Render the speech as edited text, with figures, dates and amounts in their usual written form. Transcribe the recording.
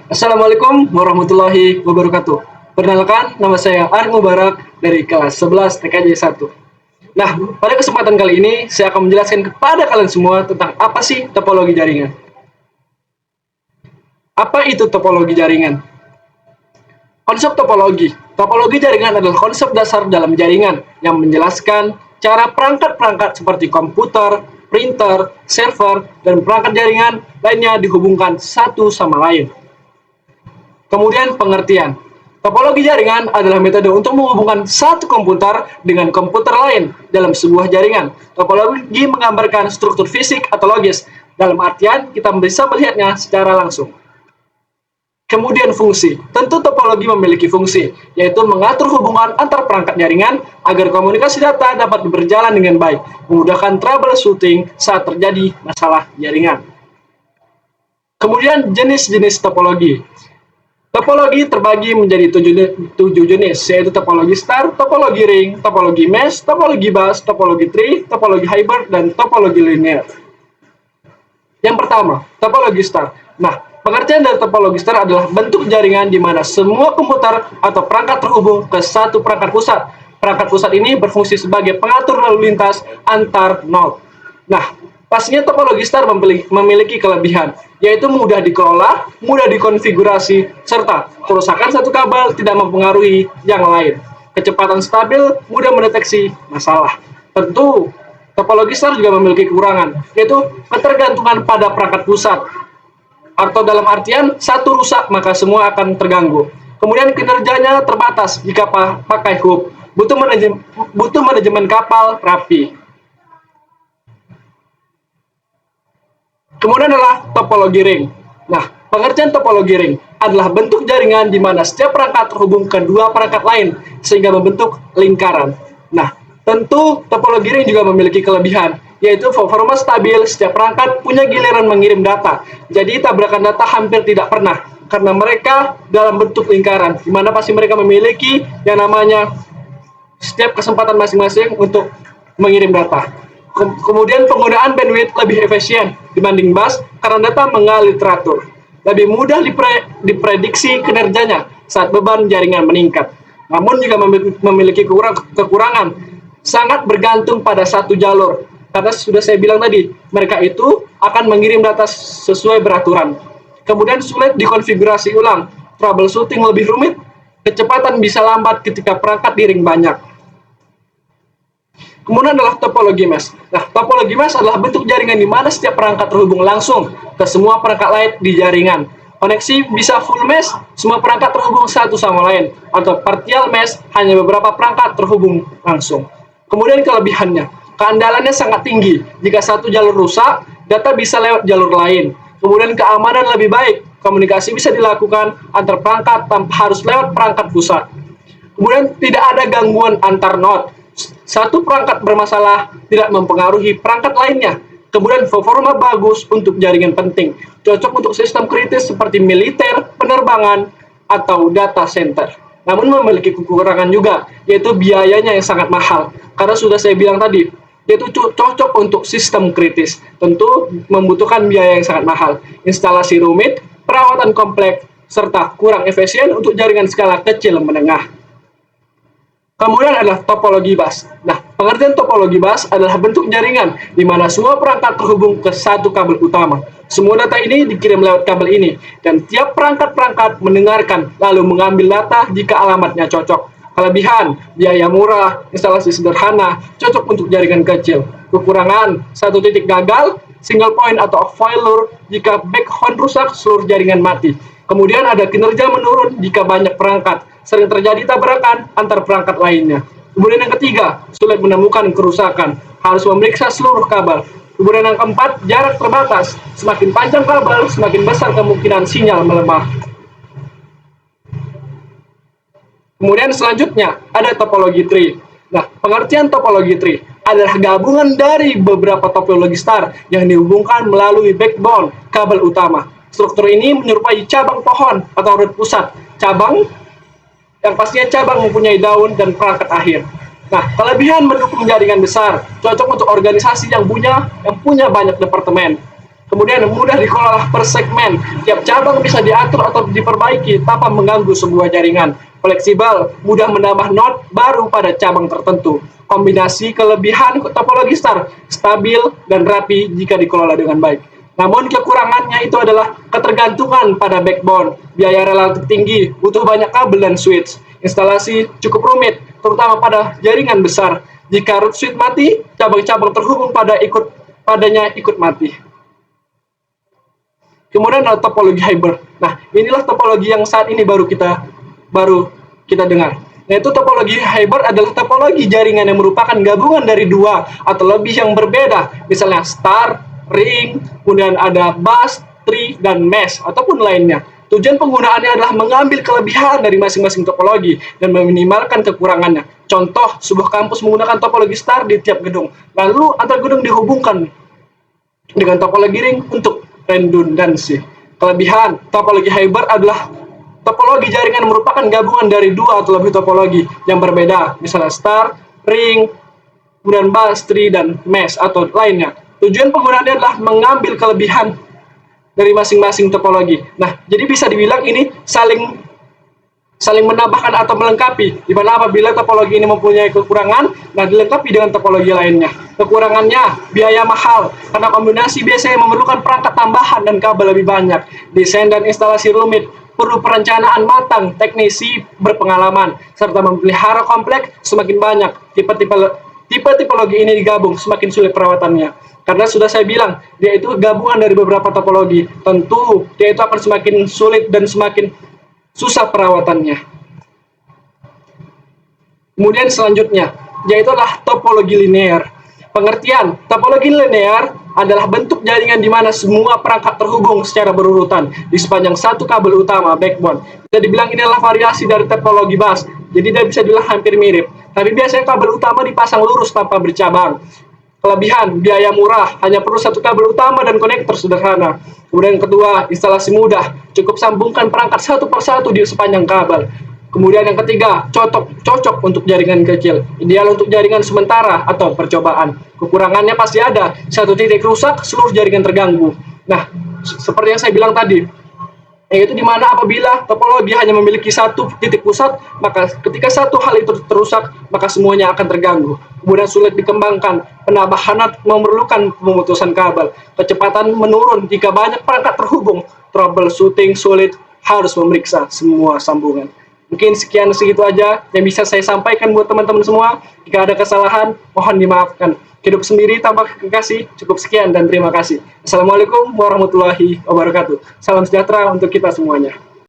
Assalamualaikum warahmatullahi wabarakatuh. Perkenalkan, nama saya Arif Mubarak dari kelas 11 TKJ 1. Nah, pada kesempatan kali ini saya akan menjelaskan kepada kalian semua tentang apa sih topologi jaringan. Apa itu topologi jaringan? Konsep topologi. Topologi jaringan adalah konsep dasar dalam jaringan yang menjelaskan cara perangkat-perangkat seperti komputer, printer, server, dan perangkat jaringan lainnya dihubungkan satu sama lain. Kemudian pengertian. Topologi jaringan adalah metode untuk menghubungkan satu komputer dengan komputer lain dalam sebuah jaringan. Topologi menggambarkan struktur fisik atau logis, dalam artian kita bisa melihatnya secara langsung. Kemudian fungsi. Tentu topologi memiliki fungsi, yaitu mengatur hubungan antar perangkat jaringan agar komunikasi data dapat berjalan dengan baik, memudahkan troubleshooting saat terjadi masalah jaringan. Kemudian jenis-jenis topologi. Topologi terbagi menjadi tujuh jenis, yaitu topologi star, topologi ring, topologi mesh, topologi bus, topologi tree, topologi hybrid, dan topologi linear. Yang pertama, topologi star. Nah, pengertian dari topologi star adalah bentuk jaringan di mana semua komputer atau perangkat terhubung ke satu perangkat pusat. Perangkat pusat ini berfungsi sebagai pengatur lalu lintas antar node. Nah, pastinya topologi star memiliki kelebihan, yaitu mudah dikelola, mudah dikonfigurasi, serta kerusakan satu kabel tidak mempengaruhi yang lain. Kecepatan stabil, mudah mendeteksi masalah. Tentu, topologi star juga memiliki kekurangan, yaitu ketergantungan pada perangkat pusat. Atau dalam artian, satu rusak maka semua akan terganggu. Kemudian kinerjanya terbatas jika pakai hub, butuh manajemen kapal rapi. Kemudian adalah topologi ring. Nah, pengertian topologi ring adalah bentuk jaringan di mana setiap perangkat terhubung ke dua perangkat lain sehingga membentuk lingkaran. Nah, tentu topologi ring juga memiliki kelebihan, yaitu performa stabil, setiap perangkat punya giliran mengirim data. Jadi tabrakan data hampir tidak pernah karena mereka dalam bentuk lingkaran, di mana pasti mereka memiliki yang namanya setiap kesempatan masing-masing untuk mengirim data. Kemudian penggunaan bandwidth lebih efisien dibanding bus karena data mengalir teratur. Lebih mudah diprediksi kinerjanya saat beban jaringan meningkat. Namun juga memiliki kekurangan, sangat bergantung pada satu jalur. Karena sudah saya bilang tadi, mereka itu akan mengirim data sesuai beraturan. Kemudian sulit dikonfigurasi ulang, troubleshooting lebih rumit, kecepatan bisa lambat ketika perangkat di ring banyak. Kemudian adalah topologi mesh. Nah, topologi mesh adalah bentuk jaringan di mana setiap perangkat terhubung langsung ke semua perangkat lain di jaringan. Koneksi bisa full mesh, semua perangkat terhubung satu sama lain, atau partial mesh, hanya beberapa perangkat terhubung langsung. Kemudian kelebihannya, keandalannya sangat tinggi. Jika satu jalur rusak, data bisa lewat jalur lain. Kemudian keamanan lebih baik, komunikasi bisa dilakukan antar perangkat tanpa harus lewat perangkat pusat. Kemudian tidak ada gangguan antar node. Satu perangkat bermasalah tidak mempengaruhi perangkat lainnya. Kemudian performa bagus untuk jaringan penting, cocok untuk sistem kritis seperti militer, penerbangan, atau data center. Namun memiliki kekurangan juga, yaitu biayanya yang sangat mahal. Karena sudah saya bilang tadi, yaitu cocok untuk sistem kritis. Tentu membutuhkan biaya yang sangat mahal, instalasi rumit, perawatan kompleks, serta kurang efisien untuk jaringan skala kecil menengah. Kemudian adalah topologi bus. Nah, pengertian topologi bus adalah bentuk jaringan di mana semua perangkat terhubung ke satu kabel utama. Semua data ini dikirim lewat kabel ini, dan tiap perangkat-perangkat mendengarkan lalu mengambil data jika alamatnya cocok. Kelebihan, biaya murah, instalasi sederhana, cocok untuk jaringan kecil. Kekurangan, satu titik gagal, single point atau failure jika backbone rusak, seluruh jaringan mati. Kemudian ada kinerja menurun jika banyak perangkat, sering terjadi tabrakan antar perangkat lainnya. Kemudian yang ketiga, sulit menemukan kerusakan, harus memeriksa seluruh kabel. Kemudian yang keempat, jarak terbatas, semakin panjang kabel, semakin besar kemungkinan sinyal melemah. Kemudian selanjutnya, ada topologi tree. Nah, pengertian topologi tree adalah gabungan dari beberapa topologi star yang dihubungkan melalui backbone kabel utama. Struktur ini menyerupai cabang pohon atau root pusat. Cabang yang pastinya cabang mempunyai daun dan perangkat akhir. Nah, kelebihan mendukung jaringan besar, cocok untuk organisasi yang punya banyak departemen. Kemudian mudah dikelola per segmen. Tiap cabang bisa diatur atau diperbaiki tanpa mengganggu sebuah jaringan. Fleksibel, mudah menambah node baru pada cabang tertentu. Kombinasi kelebihan topologi star, stabil dan rapi jika dikelola dengan baik. Namun kekurangannya itu adalah ketergantungan pada backbone, biaya relatif tinggi, butuh banyak kabel dan switch. Instalasi cukup rumit, terutama pada jaringan besar. Jika root switch mati, cabang-cabang terhubung padanya ikut mati. Kemudian ada topologi hybrid. Nah, inilah topologi yang saat ini baru kita dengar. Yaitu topologi hybrid adalah topologi jaringan yang merupakan gabungan dari dua atau lebih yang berbeda, misalnya star, ring, kemudian ada bus, tree, dan mesh ataupun lainnya. Tujuan penggunaannya adalah mengambil kelebihan dari masing-masing topologi dan meminimalkan kekurangannya. Contoh, sebuah kampus menggunakan topologi star di tiap gedung, lalu antar gedung dihubungkan dengan topologi ring untuk redundansi. Kelebihan topologi hybrid adalah topologi jaringan merupakan gabungan dari dua atau lebih topologi yang berbeda, misalnya star, ring, kemudian bus, tree, dan mesh atau lainnya. Tujuan penggunaannya adalah mengambil kelebihan dari masing-masing topologi. Nah, jadi bisa dibilang ini saling menambahkan atau melengkapi, di mana apabila topologi ini mempunyai kekurangan, nah dilengkapi dengan topologi lainnya. Kekurangannya, biaya mahal, karena kombinasi biasanya memerlukan perangkat tambahan dan kabel lebih banyak. Desain dan instalasi rumit, perlu perencanaan matang, teknisi berpengalaman, serta memelihara kompleks semakin banyak. Tipe tipologi ini digabung, semakin sulit perawatannya. Karena sudah saya bilang, dia itu gabungan dari beberapa topologi. Tentu, dia itu akan semakin sulit dan semakin susah perawatannya. Kemudian selanjutnya, yaitu adalah topologi linear. Pengertian, topologi linear adalah bentuk jaringan di mana semua perangkat terhubung secara berurutan di sepanjang satu kabel utama, backbone. Bisa dibilang ini adalah variasi dari topologi bus, jadi dia bisa dibilang hampir mirip. Tapi biasanya kabel utama dipasang lurus tanpa bercabang. Kelebihan, biaya murah, hanya perlu satu kabel utama dan konektor sederhana. Kemudian yang kedua, instalasi mudah, cukup sambungkan perangkat satu persatu di sepanjang kabel. Kemudian yang ketiga, cocok untuk jaringan kecil, ideal untuk jaringan sementara atau percobaan. Kekurangannya pasti ada, satu titik rusak, seluruh jaringan terganggu. Nah, seperti yang saya bilang tadi, yaitu di mana apabila topologi hanya memiliki satu titik pusat, maka ketika satu hal itu terusak, maka semuanya akan terganggu. Kemudian sulit dikembangkan, penambahan memerlukan pemutusan kabel, kecepatan menurun jika banyak perangkat terhubung, troubleshooting sulit, harus memeriksa semua sambungan. Mungkin segitu aja yang bisa saya sampaikan buat teman-teman semua. Jika ada kesalahan, mohon dimaafkan. Hidup sendiri tanpa kekasih, cukup sekian dan terima kasih. Assalamualaikum warahmatullahi wabarakatuh. Salam sejahtera untuk kita semuanya.